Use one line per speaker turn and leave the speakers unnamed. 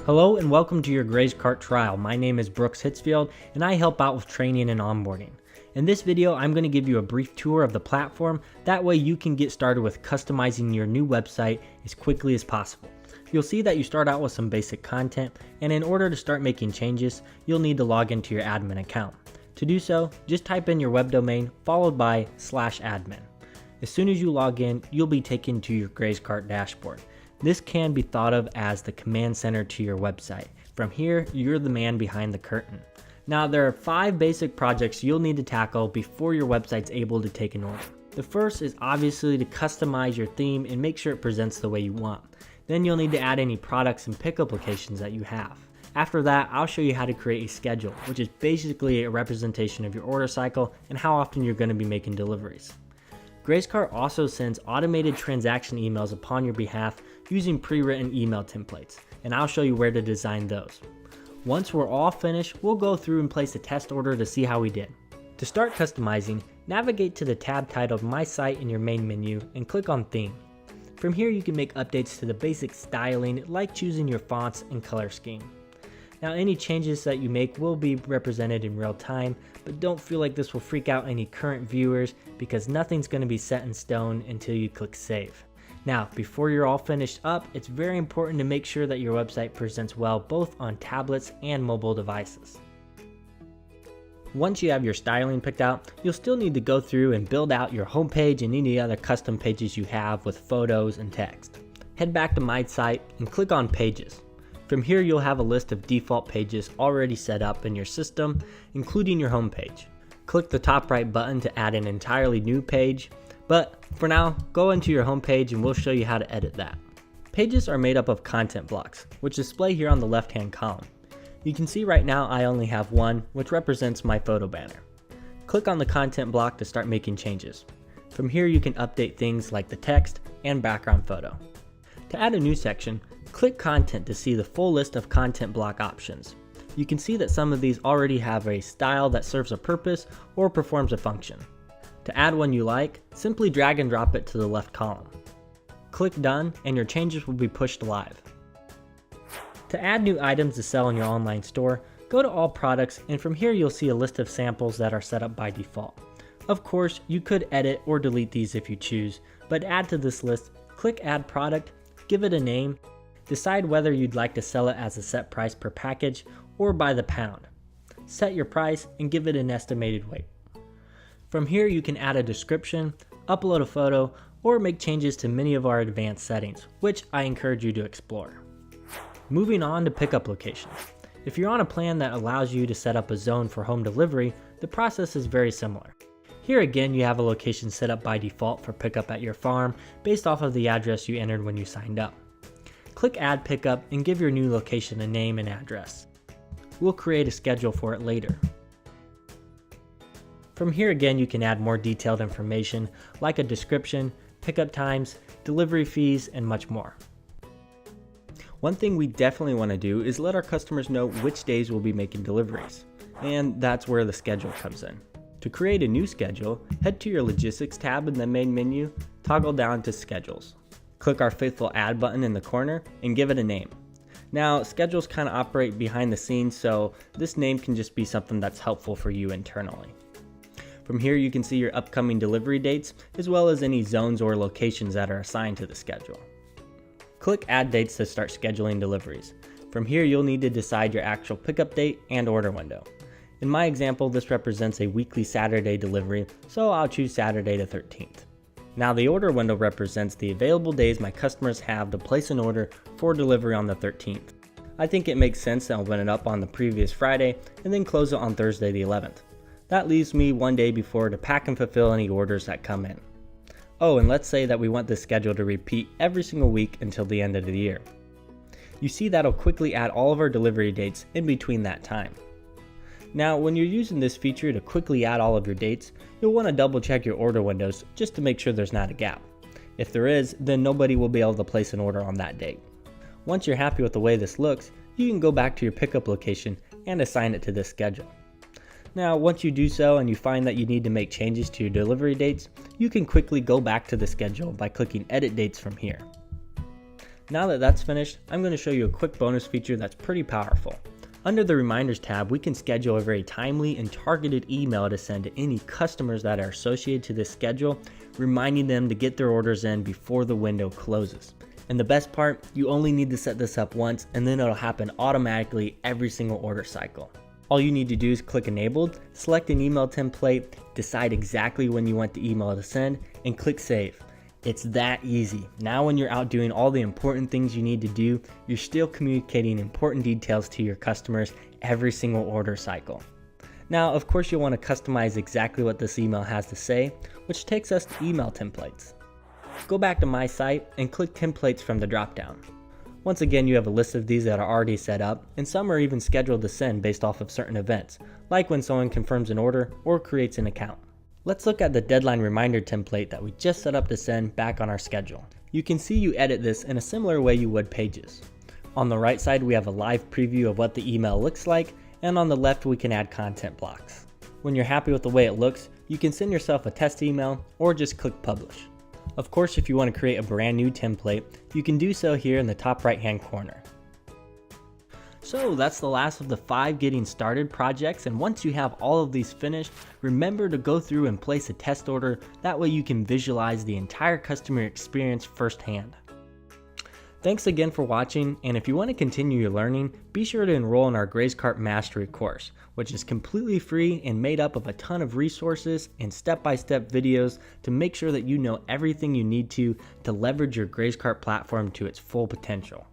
Hello and welcome to your Cart trial. My name is Brooks Hitsfield and I help out with training and onboarding. In this video, I'm going to give you a brief tour of the platform. That way you can get started with customizing your new website as quickly as possible. You'll see that you start out with some basic content, and in order to start making changes, you'll need to log into your admin account. To do so, just type in your web domain followed by /admin. As soon as you log in, you'll be taken to your Cart dashboard. This can be thought of as the command center to your website. From here, you're the man behind the curtain. Now, there are 5 basic projects you'll need to tackle before your website's able to take an order. The first is obviously to customize your theme and make sure it presents the way you want. Then you'll need to add any products and pickup locations that you have. After that, I'll show you how to create a schedule, which is basically a representation of your order cycle and how often you're going to be making deliveries. Cart also sends automated transaction emails upon your behalf using pre-written email templates, and I'll show you where to design those. Once we're all finished, we'll go through and place a test order to see how we did. To start customizing, navigate to the tab titled My Site in your main menu and click on Theme. From here you can make updates to the basic styling, like choosing your fonts and color scheme. Now, any changes that you make will be represented in real time, but don't feel like this will freak out any current viewers because nothing's going to be set in stone until you click save. Now, before you're all finished up, it's very important to make sure that your website presents well both on tablets and mobile devices. Once you have your styling picked out, you'll still need to go through and build out your homepage and any other custom pages you have with photos and text. Head back to My Site and click on Pages. From here, you'll have a list of default pages already set up in your system, including your home page. Click the top right button to add an entirely new page, but for now, go into your home page and we'll show you how to edit that. Pages are made up of content blocks, which display here on the left-hand column. You can see right now I only have one, which represents my photo banner. Click on the content block to start making changes. From here, you can update things like the text and background photo. To add a new section, click Content to see the full list of content block options. You can see that some of these already have a style that serves a purpose or performs a function. To add one you like, simply drag and drop it to the left column. Click Done and your changes will be pushed live. To add new items to sell in your online store, go to All Products, and from here you'll see a list of samples that are set up by default. Of course, you could edit or delete these if you choose, but to add to this list, click Add Product, give it a name, decide whether you'd like to sell it as a set price per package or by the pound. Set your price and give it an estimated weight. From here you can add a description, upload a photo, or make changes to many of our advanced settings, which I encourage you to explore. Moving on to pickup locations. If you're on a plan that allows you to set up a zone for home delivery, the process is very similar. Here again, you have a location set up by default for pickup at your farm based off of the address you entered when you signed up. Click Add Pickup and give your new location a name and address. We'll create a schedule for it later. From here again, you can add more detailed information like a description, pickup times, delivery fees, and much more. One thing we definitely want to do is let our customers know which days we'll be making deliveries, and that's where the schedule comes in. To create a new schedule, head to your Logistics tab in the main menu, toggle down to Schedules. Click our faithful Add button in the corner and give it a name. Now, schedules kind of operate behind the scenes, so this name can just be something that's helpful for you internally. From here, you can see your upcoming delivery dates, as well as any zones or locations that are assigned to the schedule. Click Add Dates to start scheduling deliveries. From here, you'll need to decide your actual pickup date and order window. In my example, this represents a weekly Saturday delivery, so I'll choose Saturday the 13th. Now, the order window represents the available days my customers have to place an order for delivery on the 13th. I think it makes sense to open it up on the previous Friday and then close it on Thursday the 11th. That leaves me one day before to pack and fulfill any orders that come in. Oh, and let's say that we want this schedule to repeat every single week until the end of the year. You see that'll quickly add all of our delivery dates in between that time. Now, when you're using this feature to quickly add all of your dates, you'll want to double check your order windows just to make sure there's not a gap. If there is, then nobody will be able to place an order on that date. Once you're happy with the way this looks, you can go back to your pickup location and assign it to this schedule. Now, once you do so and you find that you need to make changes to your delivery dates, you can quickly go back to the schedule by clicking Edit Dates from here. Now that that's finished, I'm going to show you a quick bonus feature that's pretty powerful. Under the Reminders tab, we can schedule a very timely and targeted email to send to any customers that are associated to this schedule, reminding them to get their orders in before the window closes. And the best part, you only need to set this up once and then it'll happen automatically every single order cycle. All you need to do is click Enabled, select an email template, decide exactly when you want the email to send, and click Save. It's that easy. Now when you're out doing all the important things you need to do, you're still communicating important details to your customers every single order cycle. Now, of course, you'll want to customize exactly what this email has to say, which takes us to email templates. Go back to my site and click Templates from the dropdown. Once again, you have a list of these that are already set up, and some are even scheduled to send based off of certain events, like when someone confirms an order or creates an account. Let's look at the deadline reminder template that we just set up to send back on our schedule. You can see you edit this in a similar way you would Pages. On the right side, we have a live preview of what the email looks like, and on the left, we can add content blocks. When you're happy with the way it looks, you can send yourself a test email or just click Publish. Of course, if you want to create a brand new template, you can do so here in the top right-hand corner. So that's the last of the 5 getting started projects, and once you have all of these finished, remember to go through and place a test order. That way you can visualize the entire customer experience firsthand. Thanks again for watching, and if you want to continue your learning, be sure to enroll in our GrazeCart Mastery course, which is completely free and made up of a ton of resources and step-by-step videos to make sure that you know everything you need to leverage your GrazeCart platform to its full potential.